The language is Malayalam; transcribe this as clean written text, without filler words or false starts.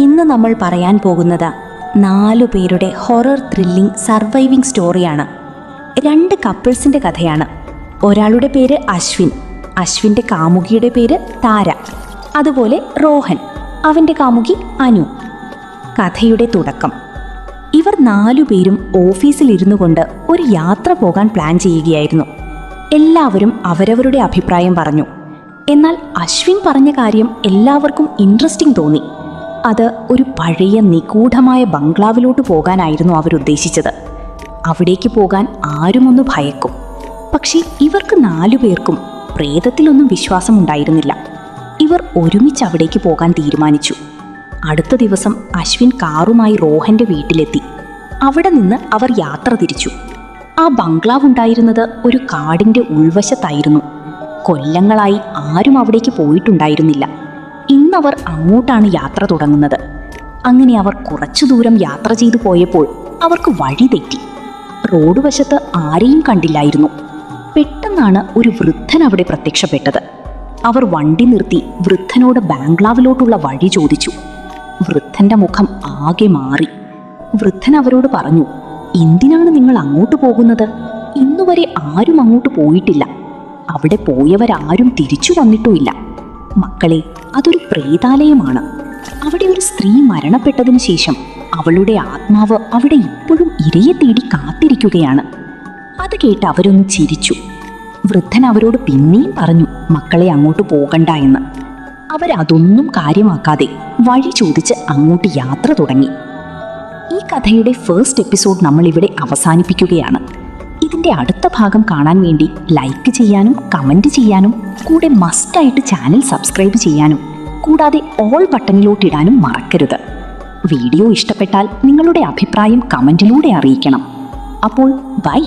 ഇന്ന് നമ്മൾ പറയാൻ പോകുന്നത് 4 പേരുടെ ഹൊറർ ത്രില്ലിംഗ് സർവൈവിംഗ് സ്റ്റോറിയാണ്. 2 കപ്പിൾസിൻ്റെ കഥയാണ്. ഒരാളുടെ പേര് അശ്വിൻ, അശ്വിൻ്റെ കാമുകിയുടെ പേര് താര, അതുപോലെ റോഹൻ, അവൻ്റെ കാമുകി അനു. കഥയുടെ തുടക്കം. ഇവർ 4 പേരും ഓഫീസിലിരുന്നു കൊണ്ട് ഒരു യാത്ര പോകാൻ പ്ലാൻ ചെയ്യുകയായിരുന്നു. എല്ലാവരും അവരവരുടെ അഭിപ്രായം പറഞ്ഞു. എന്നാൽ അശ്വിൻ പറഞ്ഞ കാര്യം എല്ലാവർക്കും ഇൻട്രസ്റ്റിംഗ് തോന്നി. അത് ഒരു പഴയ നിഗൂഢമായ ബംഗ്ലാവിലോട്ട് പോകാനായിരുന്നു അവരുദ്ദേശിച്ചത്. അവിടേക്ക് പോകാൻ ആരുമൊന്ന് ഭയക്കും. പക്ഷേ ഇവർക്ക് 4 പേർക്കും പ്രേതത്തിലൊന്നും വിശ്വാസമുണ്ടായിരുന്നില്ല. ഇവർ ഒരുമിച്ച് അവിടേക്ക് പോകാൻ തീരുമാനിച്ചു. അടുത്ത ദിവസം അശ്വിൻ കാറുമായി റോഹന്റെ വീട്ടിലെത്തി. അവിടെ നിന്ന് അവർ യാത്ര തിരിച്ചു. ആ ബംഗ്ലാവ് ഉണ്ടായിരുന്നത് ഒരു കാടിൻ്റെ ഉൾവശത്തായിരുന്നു. കൊല്ലങ്ങളായി ആരും അവിടേക്ക് പോയിട്ടുണ്ടായിരുന്നില്ല. ഇന്നവർ അങ്ങോട്ടാണ് യാത്ര തുടങ്ങുന്നത്. അങ്ങനെ അവർ കുറച്ചു ദൂരം യാത്ര ചെയ്തു പോയപ്പോൾ അവർക്ക് വഴി തെറ്റി. റോഡ് വശത്ത് ആരെയും കണ്ടില്ലായിരുന്നു. പെട്ടെന്നാണ് ഒരു വൃദ്ധൻ അവിടെ പ്രത്യക്ഷപ്പെട്ടത്. അവർ വണ്ടി നിർത്തി വൃദ്ധനോട് ബംഗ്ലാവിലോട്ടുള്ള വഴി ചോദിച്ചു. വൃദ്ധന്റെ മുഖം ആകെ മാറി. വൃദ്ധൻ അവരോട് പറഞ്ഞു, എന്തിനാണ് നിങ്ങൾ അങ്ങോട്ട് പോകുന്നത്? ഇന്നുവരെ ആരും അങ്ങോട്ട് പോയിട്ടില്ല. അവിടെ പോയവരാരും തിരിച്ചു വന്നിട്ടുമില്ല. മക്കളെ, അതൊരു പ്രേതാലയമാണ്. അവിടെ ഒരു സ്ത്രീ മരണപ്പെട്ടതിനു ശേഷം അവളുടെ ആത്മാവ് അവിടെ ഇപ്പോഴും ഇരയെ തേടി കാത്തിരിക്കുകയാണ്. അത് കേട്ട് അവരൊന്ന് ചിരിച്ചു. വൃദ്ധൻ അവരോട് പിന്നെയും പറഞ്ഞു, മക്കളെ അങ്ങോട്ട് പോകണ്ട എന്ന്. അവരതൊന്നും കാര്യമാക്കാതെ വഴി ചോദിച്ച് അങ്ങോട്ട് യാത്ര തുടങ്ങി. ഈ കഥയുടെ ഫസ്റ്റ് എപ്പിസോഡ് നമ്മൾ ഇവിടെ അവസാനിപ്പിക്കുകയാണ്. ഇതിൻ്റെ അടുത്ത ഭാഗം കാണാൻ വേണ്ടി ലൈക്ക് ചെയ്യാനും കമൻറ്റ് ചെയ്യാനും കൂടെ മസ്റ്റായിട്ട് ചാനൽ സബ്സ്ക്രൈബ് ചെയ്യാനും കൂടാതെ ഓൾ ബട്ടണിലോട്ടിടാനും മറക്കരുത്. വീഡിയോ ഇഷ്ടപ്പെട്ടാൽ നിങ്ങളുടെ അഭിപ്രായം കമൻറ്റിലൂടെ അറിയിക്കണം. അപ്പോൾ ബൈ.